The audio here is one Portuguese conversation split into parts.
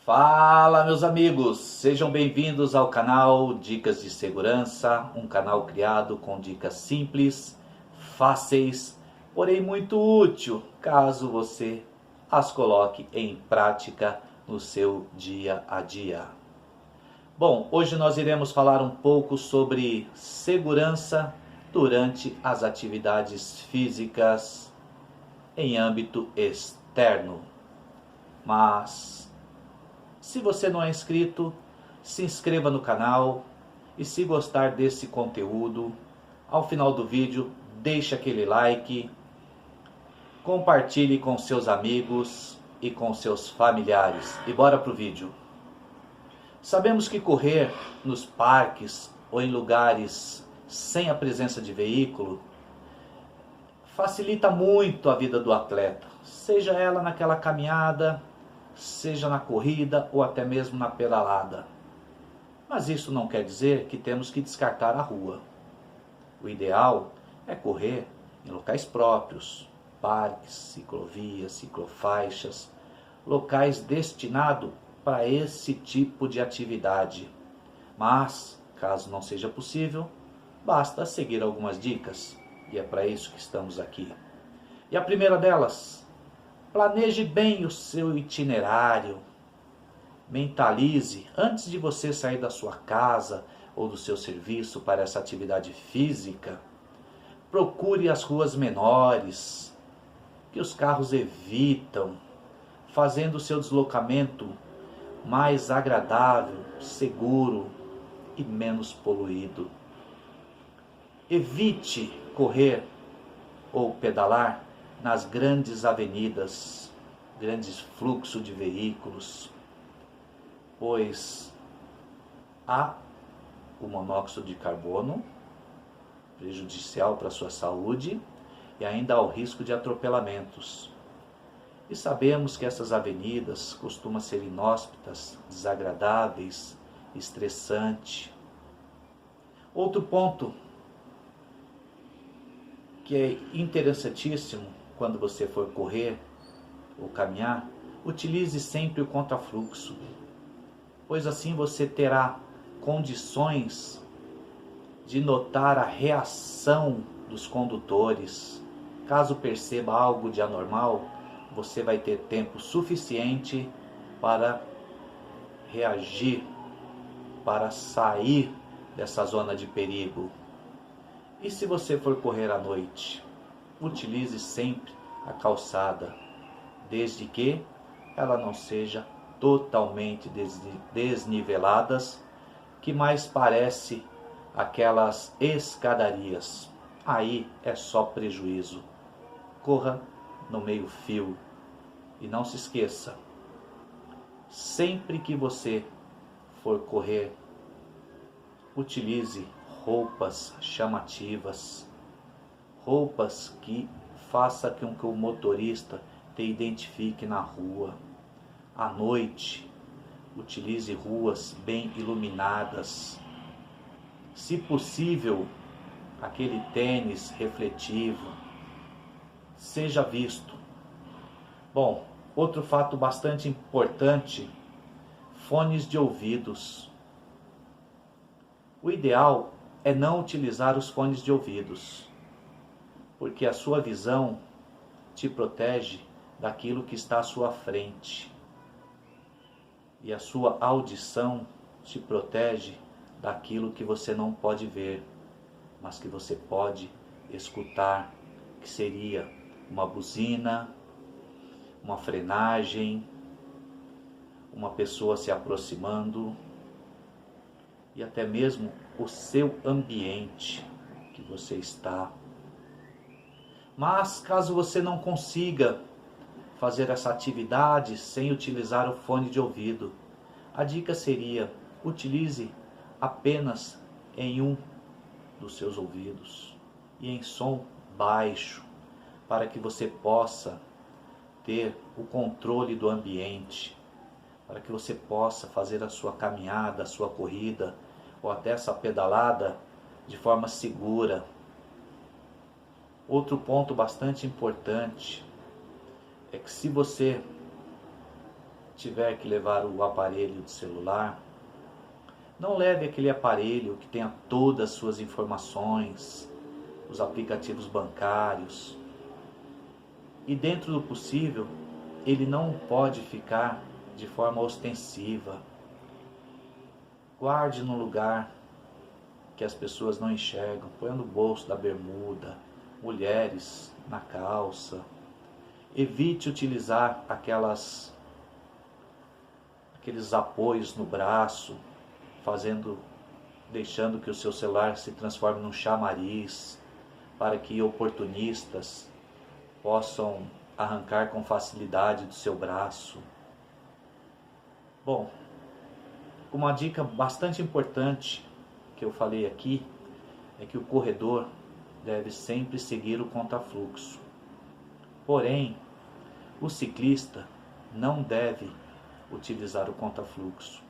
Fala, meus amigos, sejam bem-vindos ao canal Dicas de Segurança, um canal criado com dicas simples, fáceis, porém muito útil, caso você as coloque em prática no seu dia a dia. Bom, hoje nós iremos falar um pouco sobre segurança durante as atividades físicas em âmbito externo. Mas se você não é inscrito, se inscreva no canal e se gostar desse conteúdo, ao final do vídeo, deixe aquele like, compartilhe com seus amigos e com seus familiares. E bora pro vídeo. Sabemos que correr nos parques ou em lugares sem a presença de veículo facilita muito a vida do atleta, seja ela naquela caminhada, seja na corrida ou até mesmo na pedalada. Mas isso não quer dizer que temos que descartar a rua. O ideal é correr em locais próprios, parques, ciclovias, ciclofaixas, locais destinados para esse tipo de atividade. Mas, caso não seja possível, basta seguir algumas dicas, e é para isso que estamos aqui. E a primeira delas: planeje bem o seu itinerário. Mentalize antes de você sair da sua casa ou do seu serviço para essa atividade física. Procure as ruas menores, que os carros evitam, fazendo o seu deslocamento mais agradável, seguro e menos poluído. Evite correr ou pedalar nas grandes avenidas, grandes fluxos de veículos, pois há o monóxido de carbono, prejudicial para a sua saúde, e ainda há o risco de atropelamentos. E sabemos que essas avenidas costumam ser inóspitas, desagradáveis, estressantes. Outro ponto que é interessantíssimo quando você for correr ou caminhar: utilize sempre o contrafluxo, pois assim você terá condições de notar a reação dos condutores. Caso perceba algo de anormal, você vai ter tempo suficiente para reagir, para sair dessa zona de perigo. E se você for correr à noite, utilize sempre a calçada, desde que ela não seja totalmente desniveladas, que mais parece aquelas escadarias. Aí é só prejuízo. Corra no meio-fio e não se esqueça, sempre que você for correr, utilize roupas chamativas, roupas que façam com que o motorista te identifique na rua. À noite, utilize ruas bem iluminadas. Se possível, aquele tênis refletivo seja visto. Bom, outro fato bastante importante: fones de ouvidos. O ideal é não utilizar os fones de ouvidos, porque a sua visão te protege daquilo que está à sua frente, e a sua audição te protege daquilo que você não pode ver, mas que você pode escutar, que seria uma buzina, uma frenagem, uma pessoa se aproximando, e até mesmo o seu ambiente que você está. Mas caso você não consiga fazer essa atividade sem utilizar o fone de ouvido, a dica seria: utilize apenas em um dos seus ouvidos e em som baixo, para que você possa ter o controle do ambiente, para que você possa fazer a sua caminhada, a sua corrida ou até essa pedalada de forma segura. Outro ponto bastante importante é que, se você tiver que levar o aparelho de celular, não leve aquele aparelho que tenha todas as suas informações, os aplicativos bancários. E dentro do possível, ele não pode ficar de forma ostensiva. Guarde num lugar que as pessoas não enxergam, põe no bolso da bermuda, mulheres na calça. Evite utilizar aqueles apoios no braço, deixando que o seu celular se transforme num chamariz, para que oportunistas possam arrancar com facilidade do seu braço. Bom, uma dica bastante importante que eu falei aqui é que o corredor deve sempre seguir o contrafluxo. Porém, o ciclista não deve utilizar o contrafluxo.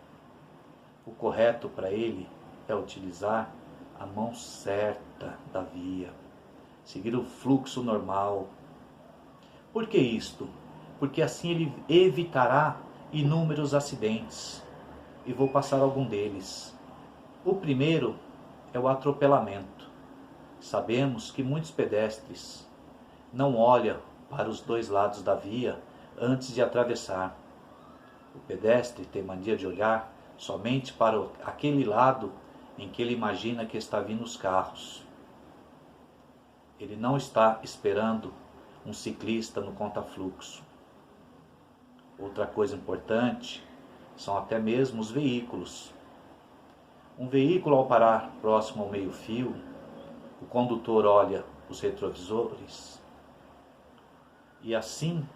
O correto para ele é utilizar a mão certa da via, seguir o fluxo normal. Por que isto? Porque assim ele evitará inúmeros acidentes. E vou passar algum deles. O primeiro é o atropelamento. Sabemos que muitos pedestres não olham para os dois lados da via antes de atravessar. O pedestre tem mania de olhar somente para aquele lado em que ele imagina que está vindo os carros. Ele não está esperando um ciclista no contrafluxo. Outra coisa importante são até mesmo os veículos. Um veículo, ao parar próximo ao meio-fio, o condutor olha os retrovisores e assim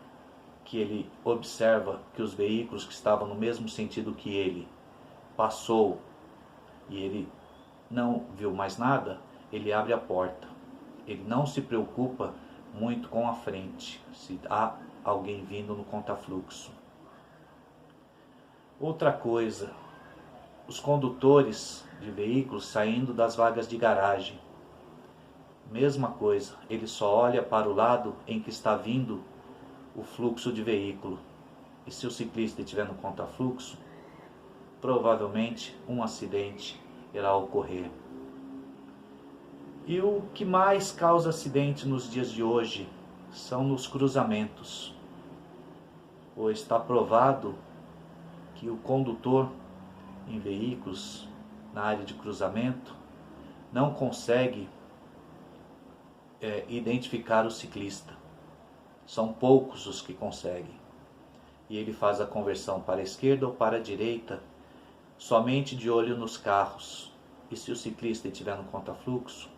que ele observa que os veículos que estavam no mesmo sentido que ele passou e ele não viu mais nada, ele abre a porta. Ele não se preocupa muito com a frente, se há alguém vindo no contrafluxo. Outra coisa, os condutores de veículos saindo das vagas de garagem. Mesma coisa, ele só olha para o lado em que está vindo o fluxo de veículo. E se o ciclista estiver no contrafluxo, provavelmente um acidente irá ocorrer. E o que mais causa acidente nos dias de hoje são nos cruzamentos. Pois está provado que o condutor em veículos na área de cruzamento não consegue identificar o ciclista. São poucos os que conseguem. E ele faz a conversão para a esquerda ou para a direita somente de olho nos carros. E se o ciclista estiver no contrafluxo,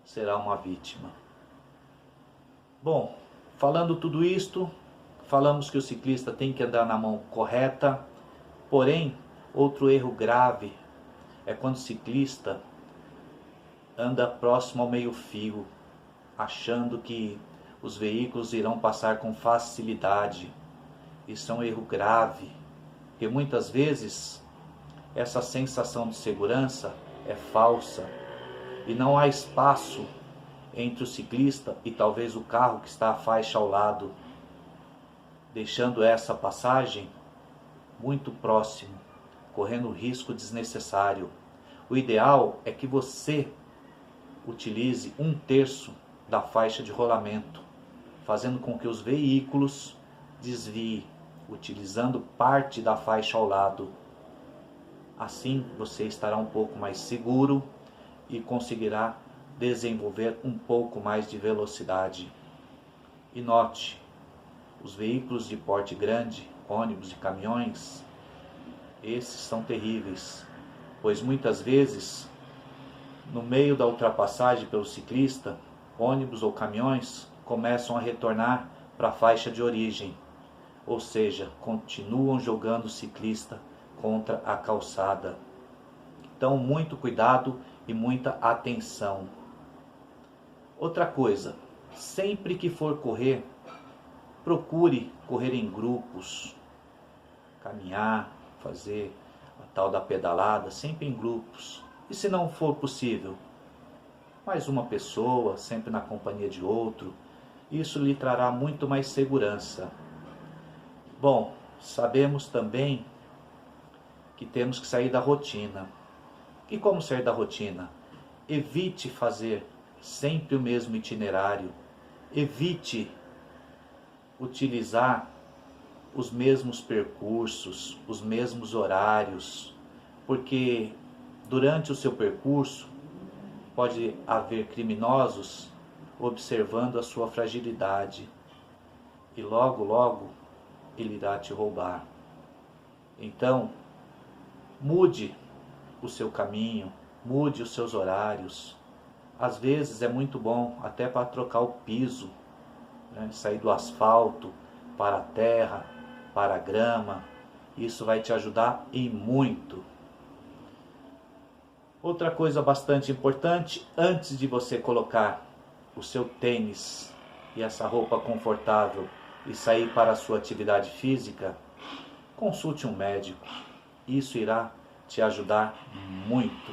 será uma vítima. Bom, falando tudo isto, falamos que o ciclista tem que andar na mão correta. Porém, outro erro grave é quando o ciclista anda próximo ao meio-fio, achando que os veículos irão passar com facilidade. Isso é um erro grave, porque muitas vezes essa sensação de segurança é falsa e não há espaço entre o ciclista e talvez o carro que está à faixa ao lado, deixando essa passagem muito próximo, correndo risco desnecessário. O ideal é que você utilize 1/3 da faixa de rolamento, fazendo com que os veículos desviem, utilizando parte da faixa ao lado. Assim você estará um pouco mais seguro e conseguirá desenvolver um pouco mais de velocidade. E note, os veículos de porte grande, ônibus e caminhões, esses são terríveis, pois muitas vezes, no meio da ultrapassagem pelo ciclista, ônibus ou caminhões começam a retornar para a faixa de origem, ou seja, continuam jogando o ciclista contra a calçada. Então, muito cuidado e muita atenção. Outra coisa, sempre que for correr, procure correr em grupos, caminhar, fazer a tal da pedalada, sempre em grupos. E se não for possível, mais uma pessoa, sempre na companhia de outro, isso lhe trará muito mais segurança. Bom, sabemos também que temos que sair da rotina. E como sair da rotina? Evite fazer sempre o mesmo itinerário. Evite utilizar os mesmos percursos, os mesmos horários, porque durante o seu percurso pode haver criminosos observando a sua fragilidade e logo, logo ele irá te roubar. Então, mude o seu caminho, mude os seus horários. Às vezes é muito bom até para trocar o piso, né? Sair do asfalto para a terra, para a grama. Isso vai te ajudar e muito. Outra coisa bastante importante, antes de você colocar o seu tênis e essa roupa confortável e sair para a sua atividade física, consulte um médico. Isso irá te ajudar muito.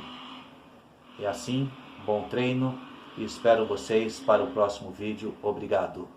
E assim, bom treino e espero vocês para o próximo vídeo. Obrigado.